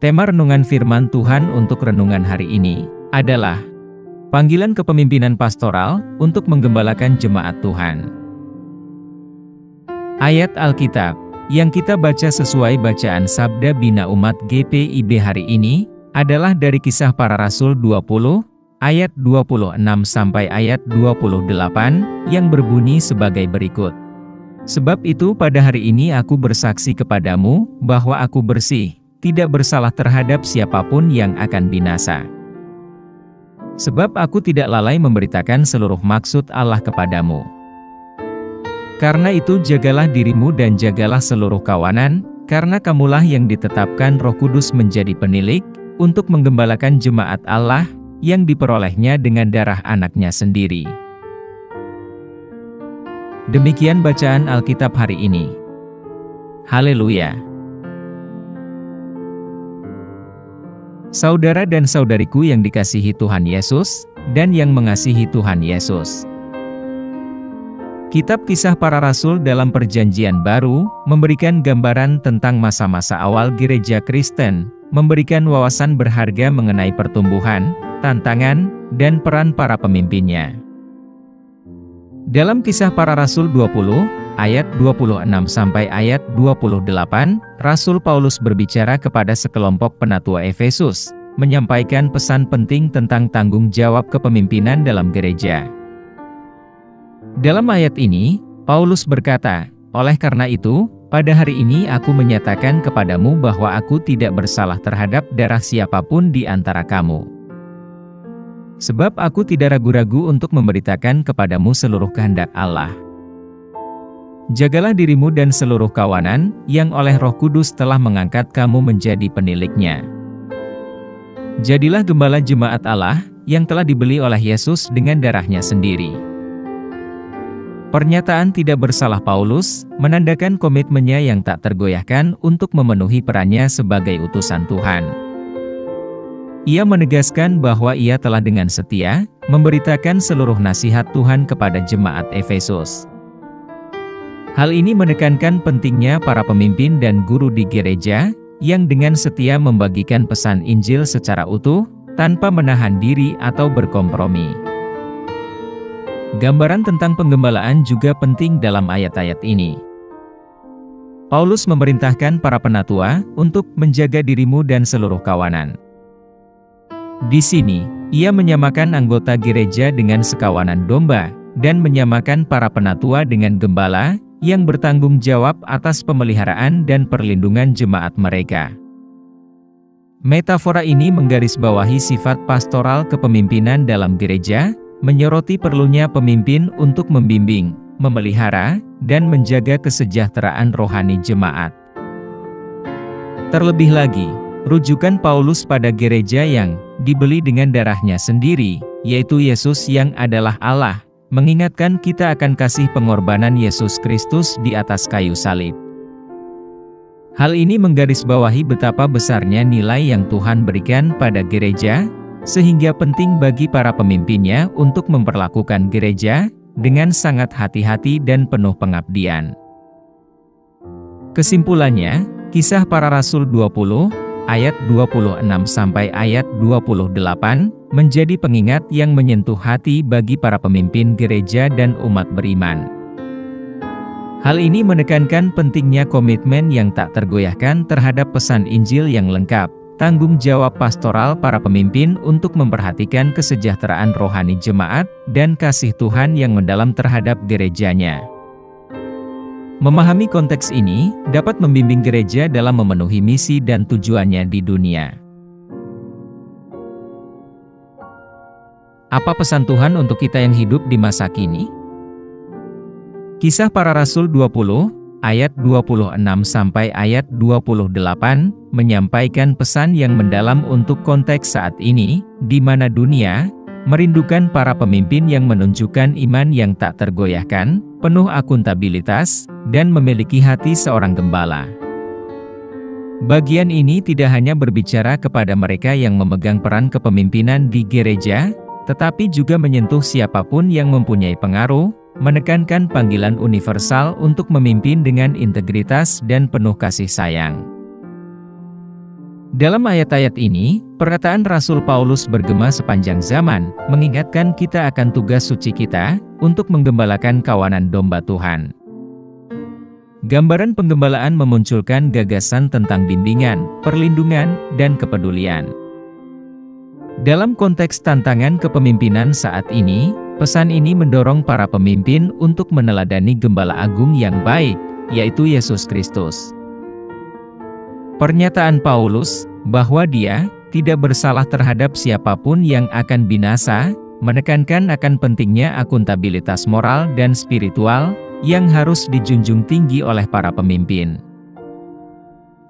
Tema renungan firman Tuhan untuk renungan hari ini adalah panggilan kepemimpinan pastoral untuk menggembalakan jemaat Tuhan. Ayat Alkitab yang kita baca sesuai bacaan Sabda Bina Umat GPIB hari ini adalah dari Kisah Para Rasul 20 ayat 26 sampai ayat 28 yang berbunyi sebagai berikut. Sebab itu pada hari ini aku bersaksi kepadamu bahwa aku bersih, tidak bersalah terhadap siapapun yang akan binasa. Sebab aku tidak lalai memberitakan seluruh maksud Allah kepadamu. Karena itu jagalah dirimu dan jagalah seluruh kawanan, karena kamulah yang ditetapkan Roh Kudus menjadi penilik, untuk menggembalakan jemaat Allah, yang diperolehnya dengan darah anaknya sendiri. Demikian bacaan Alkitab hari ini. Haleluya! Saudara dan saudariku yang dikasihi Tuhan Yesus, dan yang mengasihi Tuhan Yesus. Kitab Kisah Para Rasul dalam Perjanjian Baru memberikan gambaran tentang masa-masa awal gereja Kristen, memberikan wawasan berharga mengenai pertumbuhan, tantangan, dan peran para pemimpinnya. Dalam Kisah Para Rasul 20, ayat 26 sampai ayat 28, Rasul Paulus berbicara kepada sekelompok penatua Efesus, menyampaikan pesan penting tentang tanggung jawab kepemimpinan dalam gereja. Dalam ayat ini, Paulus berkata, "Oleh karena itu, pada hari ini aku menyatakan kepadamu bahwa aku tidak bersalah terhadap darah siapapun di antara kamu. Sebab aku tidak ragu-ragu untuk memberitakan kepadamu seluruh kehendak Allah. Jagalah dirimu dan seluruh kawanan, yang oleh Roh Kudus telah mengangkat kamu menjadi peniliknya. Jadilah gembala jemaat Allah, yang telah dibeli oleh Yesus dengan darahnya sendiri." Pernyataan tidak bersalah Paulus, menandakan komitmennya yang tak tergoyahkan untuk memenuhi perannya sebagai utusan Tuhan. Ia menegaskan bahwa ia telah dengan setia, memberitakan seluruh nasihat Tuhan kepada jemaat Efesus. Hal ini menekankan pentingnya para pemimpin dan guru di gereja, yang dengan setia membagikan pesan Injil secara utuh, tanpa menahan diri atau berkompromi. Gambaran tentang penggembalaan juga penting dalam ayat-ayat ini. Paulus memerintahkan para penatua untuk menjaga dirimu dan seluruh kawanan. Di sini, ia menyamakan anggota gereja dengan sekawanan domba, dan menyamakan para penatua dengan gembala, yang bertanggung jawab atas pemeliharaan dan perlindungan jemaat mereka. Metafora ini menggarisbawahi sifat pastoral kepemimpinan dalam gereja, menyoroti perlunya pemimpin untuk membimbing, memelihara, dan menjaga kesejahteraan rohani jemaat. Terlebih lagi, rujukan Paulus pada gereja yang dibeli dengan darahnya sendiri, yaitu Yesus yang adalah Allah, mengingatkan kita akan kasih pengorbanan Yesus Kristus di atas kayu salib. Hal ini menggarisbawahi betapa besarnya nilai yang Tuhan berikan pada gereja, sehingga penting bagi para pemimpinnya untuk memperlakukan gereja dengan sangat hati-hati dan penuh pengabdian. Kesimpulannya, Kisah Para Rasul 20, ayat 26 sampai ayat 28, menjadi pengingat yang menyentuh hati bagi para pemimpin gereja dan umat beriman. Hal ini menekankan pentingnya komitmen yang tak tergoyahkan terhadap pesan Injil yang lengkap, tanggung jawab pastoral para pemimpin untuk memperhatikan kesejahteraan rohani jemaat, dan kasih Tuhan yang mendalam terhadap gerejanya. Memahami konteks ini dapat membimbing gereja dalam memenuhi misi dan tujuannya di dunia. Apa pesan Tuhan untuk kita yang hidup di masa kini? Kisah Para Rasul 20, ayat 26 sampai ayat 28, menyampaikan pesan yang mendalam untuk konteks saat ini, di mana dunia merindukan para pemimpin yang menunjukkan iman yang tak tergoyahkan, penuh akuntabilitas, dan memiliki hati seorang gembala. Bagian ini tidak hanya berbicara kepada mereka yang memegang peran kepemimpinan di gereja, tetapi juga menyentuh siapapun yang mempunyai pengaruh, menekankan panggilan universal untuk memimpin dengan integritas dan penuh kasih sayang. Dalam ayat-ayat ini, perkataan Rasul Paulus bergema sepanjang zaman, mengingatkan kita akan tugas suci kita untuk menggembalakan kawanan domba Tuhan. Gambaran penggembalaan memunculkan gagasan tentang bimbingan, perlindungan, dan kepedulian. Dalam konteks tantangan kepemimpinan saat ini, pesan ini mendorong para pemimpin untuk meneladani Gembala Agung yang baik, yaitu Yesus Kristus. Pernyataan Paulus bahwa dia tidak bersalah terhadap siapapun yang akan binasa, menekankan akan pentingnya akuntabilitas moral dan spiritual yang harus dijunjung tinggi oleh para pemimpin.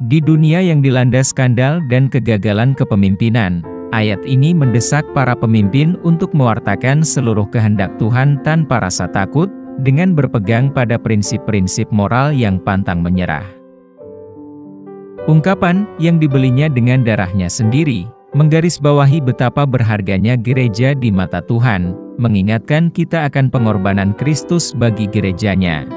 Di dunia yang dilanda skandal dan kegagalan kepemimpinan, ayat ini mendesak para pemimpin untuk mewartakan seluruh kehendak Tuhan tanpa rasa takut, dengan berpegang pada prinsip-prinsip moral yang pantang menyerah. Ungkapan yang dibelinya dengan darahnya sendiri, menggarisbawahi betapa berharganya gereja di mata Tuhan, mengingatkan kita akan pengorbanan Kristus bagi gerejanya.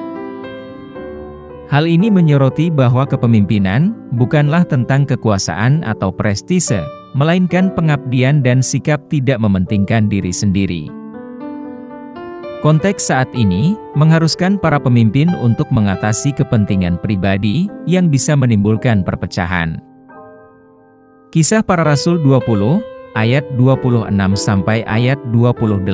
Hal ini menyoroti bahwa kepemimpinan bukanlah tentang kekuasaan atau prestise, melainkan pengabdian dan sikap tidak mementingkan diri sendiri. Konteks saat ini mengharuskan para pemimpin untuk mengatasi kepentingan pribadi yang bisa menimbulkan perpecahan. Kisah Para Rasul 20, ayat 26 sampai ayat 28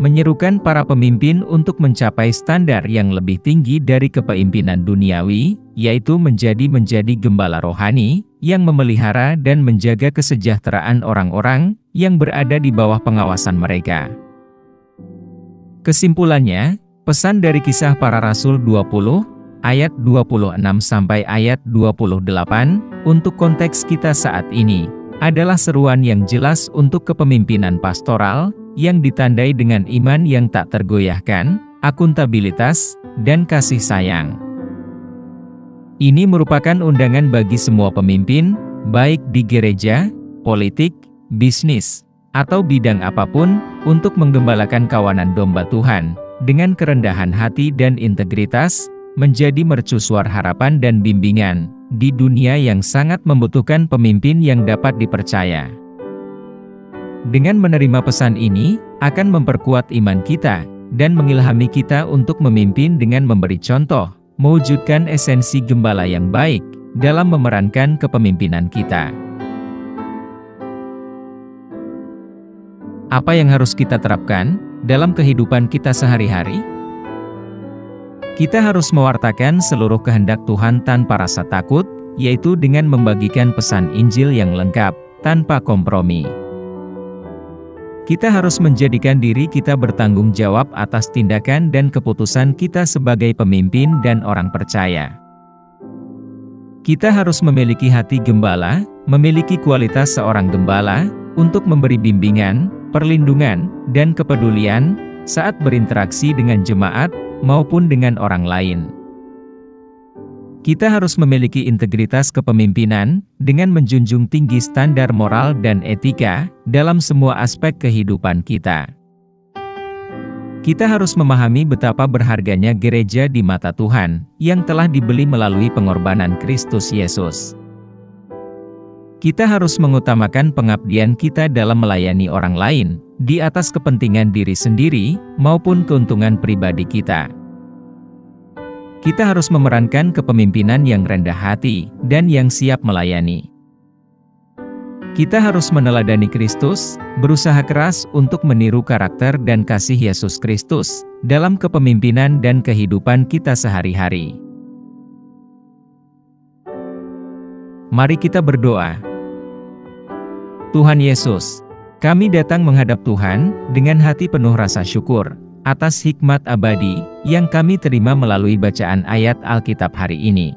menyerukan para pemimpin untuk mencapai standar yang lebih tinggi dari kepemimpinan duniawi, yaitu menjadi gembala rohani yang memelihara dan menjaga kesejahteraan orang-orang yang berada di bawah pengawasan mereka. Kesimpulannya, pesan dari Kisah Para Rasul 20, ayat 26 sampai ayat 28, untuk konteks kita saat ini, adalah seruan yang jelas untuk kepemimpinan pastoral, yang ditandai dengan iman yang tak tergoyahkan, akuntabilitas, dan kasih sayang. Ini merupakan undangan bagi semua pemimpin, baik di gereja, politik, bisnis, atau bidang apapun, untuk menggembalakan kawanan domba Tuhan, dengan kerendahan hati dan integritas, menjadi mercusuar harapan dan bimbingan, di dunia yang sangat membutuhkan pemimpin yang dapat dipercaya. Dengan menerima pesan ini, akan memperkuat iman kita, dan mengilhami kita untuk memimpin dengan memberi contoh, mewujudkan esensi gembala yang baik, dalam memerankan kepemimpinan kita. Apa yang harus kita terapkan dalam kehidupan kita sehari-hari? Kita harus mewartakan seluruh kehendak Tuhan tanpa rasa takut, yaitu dengan membagikan pesan Injil yang lengkap, tanpa kompromi. Kita harus menjadikan diri kita bertanggung jawab atas tindakan dan keputusan kita sebagai pemimpin dan orang percaya. Kita harus memiliki hati gembala, memiliki kualitas seorang gembala, untuk memberi bimbingan, perlindungan, dan kepedulian, saat berinteraksi dengan jemaat, maupun dengan orang lain. Kita harus memiliki integritas kepemimpinan, dengan menjunjung tinggi standar moral dan etika, dalam semua aspek kehidupan kita. Kita harus memahami betapa berharganya gereja di mata Tuhan, yang telah dibeli melalui pengorbanan Kristus Yesus. Kita harus mengutamakan pengabdian kita dalam melayani orang lain, di atas kepentingan diri sendiri, maupun keuntungan pribadi kita. Kita harus memerankan kepemimpinan yang rendah hati, dan yang siap melayani. Kita harus meneladani Kristus, berusaha keras untuk meniru karakter dan kasih Yesus Kristus, dalam kepemimpinan dan kehidupan kita sehari-hari. Mari kita berdoa. Tuhan Yesus, kami datang menghadap Tuhan dengan hati penuh rasa syukur atas hikmat abadi yang kami terima melalui bacaan ayat Alkitab hari ini.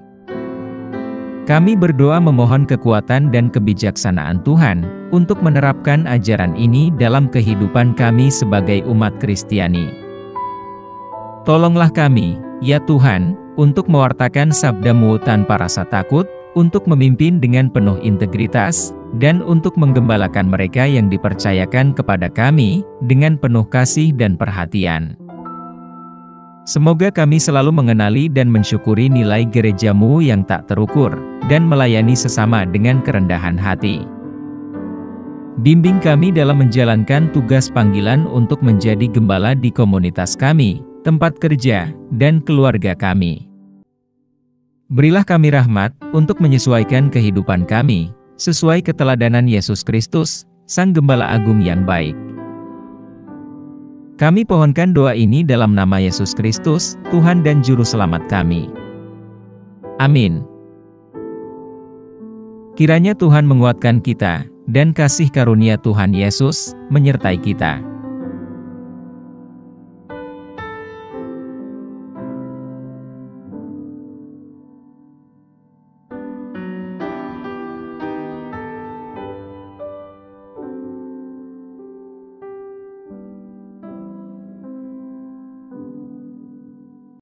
Kami berdoa memohon kekuatan dan kebijaksanaan Tuhan untuk menerapkan ajaran ini dalam kehidupan kami sebagai umat Kristiani. Tolonglah kami, ya Tuhan, untuk mewartakan sabda-Mu tanpa rasa takut, untuk memimpin dengan penuh integritas, dan untuk menggembalakan mereka yang dipercayakan kepada kami, dengan penuh kasih dan perhatian. Semoga kami selalu mengenali dan mensyukuri nilai gerejamu yang tak terukur, dan melayani sesama dengan kerendahan hati. Bimbing kami dalam menjalankan tugas panggilan untuk menjadi gembala di komunitas kami, tempat kerja, dan keluarga kami. Berilah kami rahmat untuk menyesuaikan kehidupan kami, sesuai keteladanan Yesus Kristus, Sang Gembala Agung yang baik. Kami pohonkan doa ini dalam nama Yesus Kristus, Tuhan dan Juru Selamat kami. Amin. Kiranya Tuhan menguatkan kita, dan kasih karunia Tuhan Yesus menyertai kita.